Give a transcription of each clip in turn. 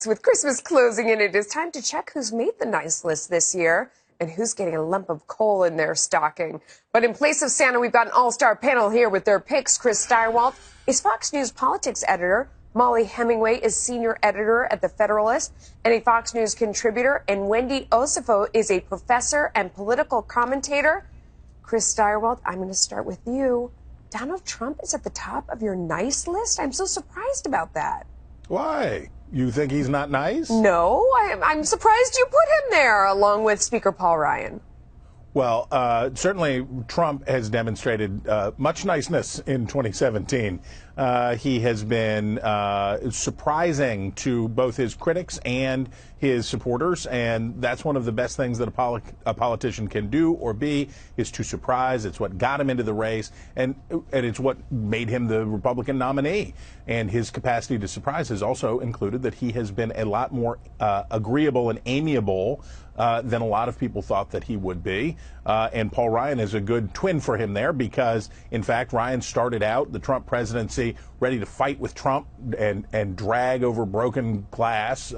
With Christmas closing in, it is time to check who's made the nice list this year and who's getting a lump of coal in their stocking. But in place of Santa, we've got an all-star panel here with their picks. Chris Steigerwald is Fox News politics editor. Molly Hemingway is senior editor at The Federalist and a Fox News contributor. And Wendy Osifo is a professor and political commentator. Chris Steigerwald, I'm going to start with you. Donald Trump is at the top of your nice list? I'm so surprised about that. Why? You think he's not nice? No, I'm surprised you put him there, along with Speaker Paul Ryan. Well, certainly Trump has demonstrated much niceness in 2017. He has been surprising to both his critics and his supporters, and that's one of the best things that a politician can do or be, is to surprise. It's what got him into the race, and it's what made him the Republican nominee. And his capacity to surprise has also included that he has been a lot more agreeable and amiable than a lot of people thought that he would be. And Paul Ryan is a good twin for him there because, in fact, Ryan started out the Trump presidency ready to fight with Trump and drag over broken glass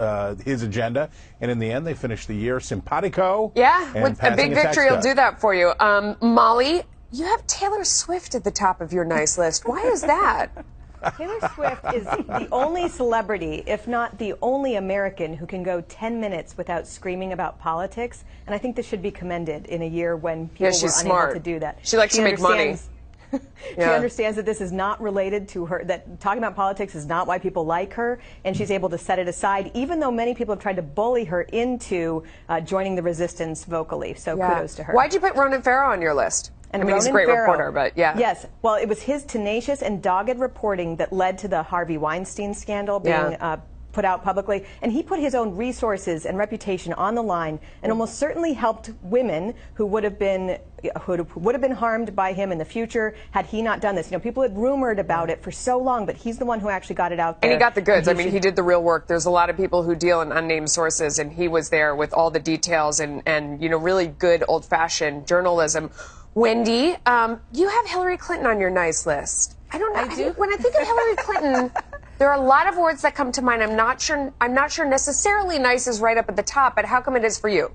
his agenda. And in the end, they finished the year simpatico. Yeah, with a big victory will do that for you. Molly, you have Taylor Swift at the top of your nice list. Why is that? Taylor Swift is the only celebrity, if not the only American, who can go 10 minutes without screaming about politics. And I think this should be commended in a year when people were unable to do that. She likes to make money. She understands that this is not related to her, that talking about politics is not why people like her, and she's able to set it aside, even though many people have tried to bully her into joining the resistance vocally. So kudos to her. Why'd you put Ronan Farrow on your list? And I mean, he's a great reporter, but yeah. Yes. Well, it was his tenacious and dogged reporting that led to the Harvey Weinstein scandal being put out publicly. And he put his own resources and reputation on the line and almost certainly helped women who would have been harmed by him in the future had he not done this. You know, people had rumored about it for so long, but he's the one who actually got it out there. And he got the goods. I mean, he did the real work. There's a lot of people who deal in unnamed sources, and he was there with all the details and you know, really good old-fashioned journalism. Wendy, you have Hillary Clinton on your nice list. I don't know. When I think of Hillary Clinton, there are a lot of words that come to mind. I'm not sure necessarily nice is right up at the top, but how come it is for you?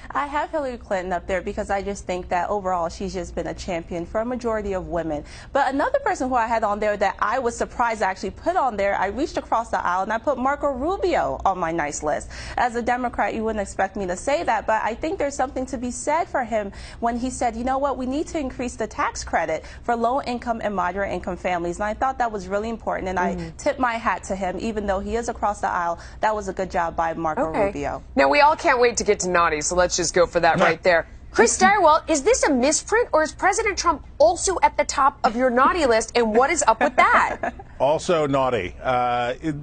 I have Hillary Clinton up there because I just think that overall she's just been a champion for a majority of women. But another person who I had on there that I was surprised I actually put on there, I reached across the aisle and I put Marco Rubio on my nice list. As a Democrat, you wouldn't expect me to say that, but I think there's something to be said for him when he said, you know what, we need to increase the tax credit for low-income and moderate-income families. And I thought that was really important, and I tip my hat to him, even though he is across the aisle. That was a good job by Marco Rubio. Now, we all can't wait to get to naughty, so let's just go for that right there. Chris Steigerwald, is this a misprint, or is President Trump also at the top of your naughty list, and what is up with that? Also naughty.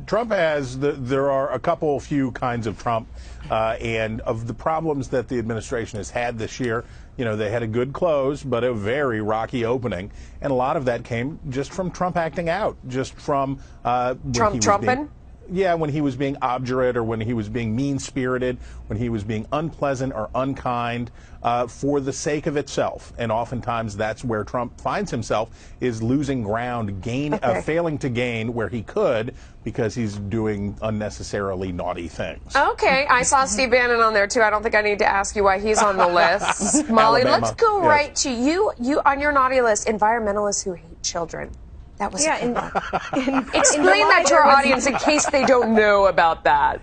Trump has, there are a few kinds of Trump, and of the problems that the administration has had this year, you know, they had a good close, but a very rocky opening, and a lot of that came just from Trump acting out, just from Trumping? Yeah, when he was being obdurate or when he was being mean-spirited, when he was being unpleasant or unkind for the sake of itself. And oftentimes that's where Trump finds himself, is losing ground, failing to gain where he could because he's doing unnecessarily naughty things. Okay, I saw Steve Bannon on there too. I don't think I need to ask you why he's on the list. Molly, let's go right to you. You on your naughty list, environmentalists who hate children. That was explain that to our audience in case they don't know about that.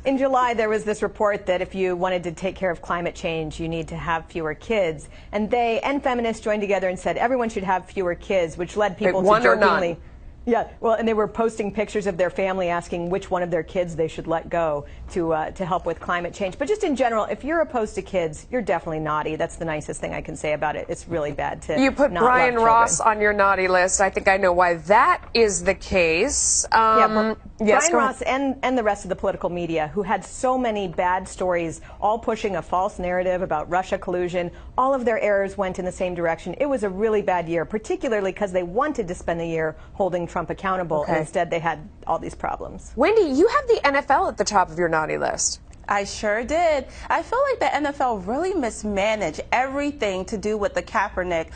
In July, there was this report that if you wanted to take care of climate change, you need to have fewer kids. And they and feminists joined together and said everyone should have fewer kids, which led people to jokingly... Yeah, well, and they were posting pictures of their family asking which one of their kids they should let go to help with climate change. But just in general, if you're opposed to kids, you're definitely naughty. That's the nicest thing I can say about it. It's really bad to You put not Brian love Ross children. on your naughty list. I think I know why that is the case. Brian Ross and the rest of the political media, who had so many bad stories, all pushing a false narrative about Russia collusion, all of their errors went in the same direction. It was a really bad year, particularly because they wanted to spend the year holding Trump accountable, and instead they had all these problems. Wendy, you have the NFL at the top of your naughty list. I sure did. I feel like the NFL really mismanaged everything to do with the Kaepernick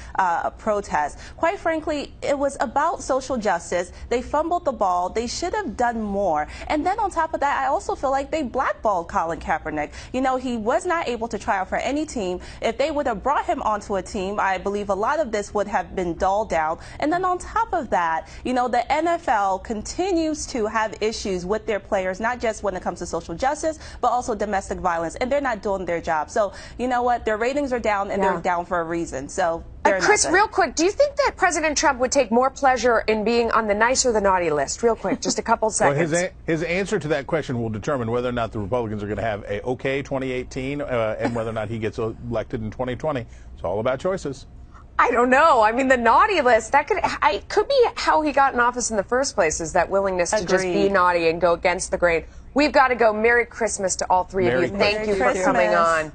protest. Quite frankly, it was about social justice. They fumbled the ball. They should have done more. And then on top of that, I also feel like they blackballed Colin Kaepernick. You know, he was not able to try out for any team. If they would have brought him onto a team, I believe a lot of this would have been dulled down. And then on top of that, you know, the NFL continues to have issues with their players, not just when it comes to social justice, but also domestic violence, and they're not doing their job. So, you know what? Their ratings are down, and they're down for a reason. So, Chris, real quick, do you think that President Trump would take more pleasure in being on the nice or the naughty list? Real quick, just a couple seconds. Well, his answer to that question will determine whether or not the Republicans are going to have a okay 2018 and whether or not he gets elected in 2020. It's all about choices. I don't know. I mean, the naughty list, that could be how he got in office in the first place, is that willingness to just be naughty and go against the grain. We've got to go. Merry Christmas to all three of you. Thank you for coming on.